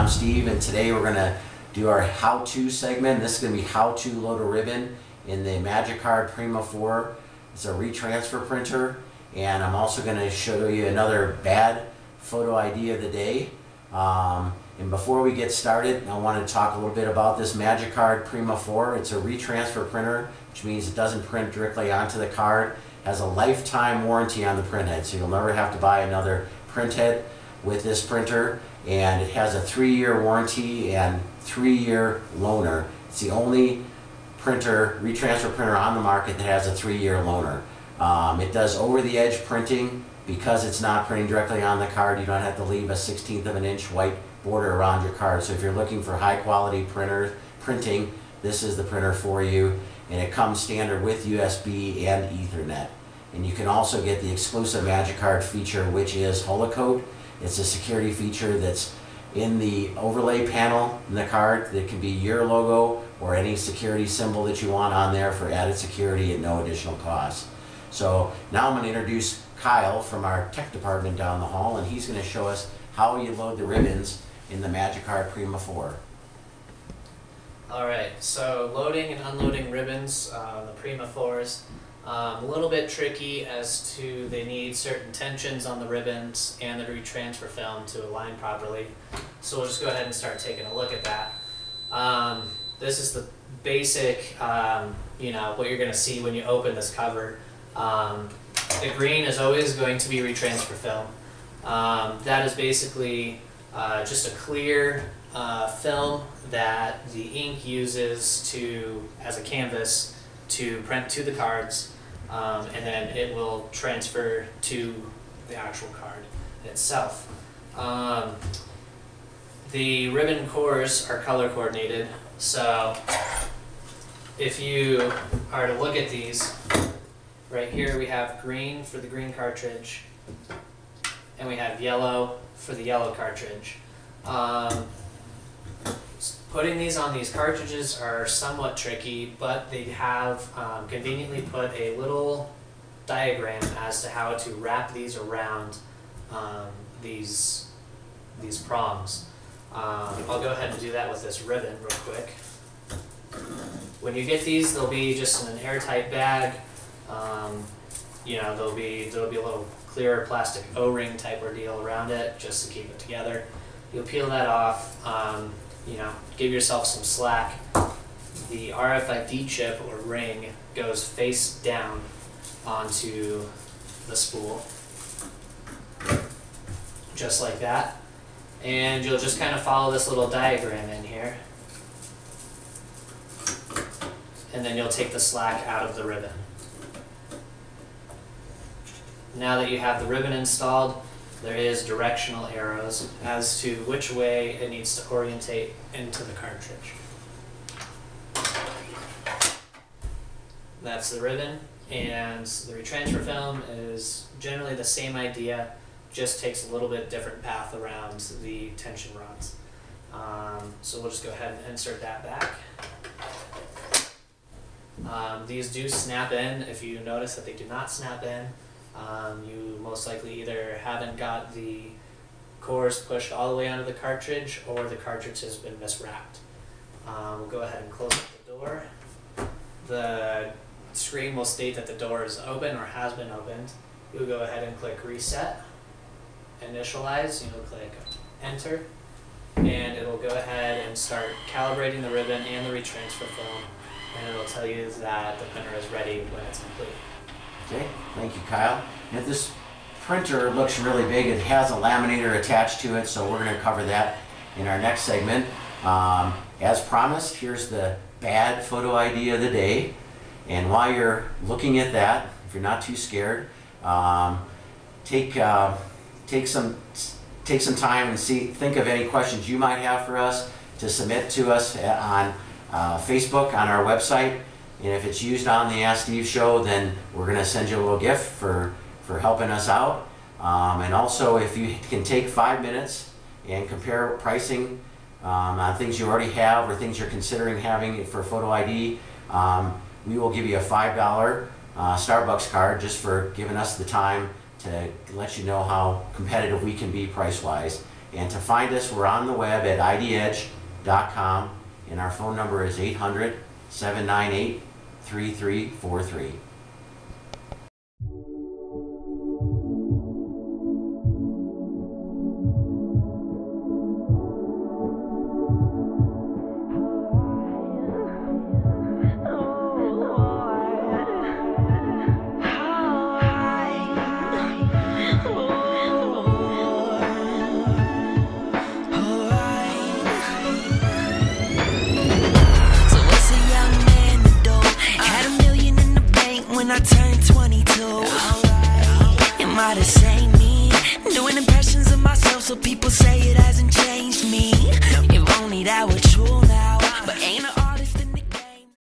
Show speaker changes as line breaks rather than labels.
I'm Steve, and today we're going to do our how-to segment. This is going to be how to load a ribbon in the Magicard Prima 4. It's a retransfer printer, and I'm also going to show you another bad photo idea of the day. And before we get started, I want to talk a little bit about this Magicard Prima 4. It's a retransfer printer, which means it doesn't print directly onto the card. It has a lifetime warranty on the printhead, so you'll never have to buy another printhead with this printer, and it has a 3-year warranty and 3-year loaner. It's the only printer, retransfer printer on the market that has a 3-year loaner. It does over-the-edge printing. Because it's not printing directly on the card, you don't have to leave a 1/16 of an inch white border around your card. So if you're looking for high quality printing, this is the printer for you. And it comes standard with USB and Ethernet. And you can also get the exclusive Magicard feature, which is Holocoat. It's a security feature that's in the overlay panel in the card that can be your logo or any security symbol that you want on there for added security at no additional cost. So now I'm going to introduce Kyle from our tech department down the hall, and he's going to show us how you load the ribbons in the Magicard Prima 4.
Alright, so loading and unloading ribbons on the Prima 4s, a little bit tricky as to they need certain tensions on the ribbons and the retransfer film to align properly. So we'll just go ahead and start taking a look at that. This is the basic, what you're going to see when you open this cover. The green is always going to be retransfer film. That is basically just a clear film that the ink uses as a canvas to print to the cards, and then it will transfer to the actual card itself. The ribbon cores are color coordinated, so if you are to look at these, right here we have green for the green cartridge, and we have yellow for the yellow cartridge. Putting these on these cartridges are somewhat tricky, but they have conveniently put a little diagram as to how to wrap these around these prongs. I'll go ahead and do that with this ribbon real quick. When you get these, they'll be just in an airtight bag. There'll be a little clear plastic O-ring type ordeal around it just to keep it together. You'll peel that off, give yourself some slack. The RFID chip or ring goes face down onto the spool, just like that. And you'll just kind of follow this little diagram in here. And then you'll take the slack out of the ribbon. Now that you have the ribbon installed, there is directional arrows as to which way it needs to orientate into the cartridge. That's the ribbon, and the retransfer film is generally the same idea, just takes a little bit different path around the tension rods. So we'll just go ahead and insert that back. These do snap in. If you notice that they do not snap in, you most likely either haven't got the cores pushed all the way onto the cartridge, or the cartridge has been miswrapped. We'll go ahead and close up the door. The screen will state that the door is open or has been opened. You'll go ahead and click Reset, Initialize, you'll click Enter, and it'll go ahead and start calibrating the ribbon and the retransfer film, and it'll tell you that the printer is ready when it's complete.
Okay, thank you, Kyle. Now, this printer looks really big. It has a laminator attached to it, so we're going to cover that in our next segment. As promised, here's the bad photo idea of the day. And while you're looking at that, if you're not too scared, take some time and think of any questions you might have for us to submit to us on Facebook, on our website. And if it's used on the Ask Steve show, then we're going to send you a little gift for helping us out. And also, if you can take 5 minutes and compare pricing on things you already have or things you're considering having for photo ID, we will give you a $5 Starbucks card just for giving us the time to let you know how competitive we can be price-wise. And to find us, we're on the web at idedge.com, and our phone number is 800-798-3343.
When I turned 22, am I the same me? Doing impressions of myself so people say it hasn't changed me. If only that would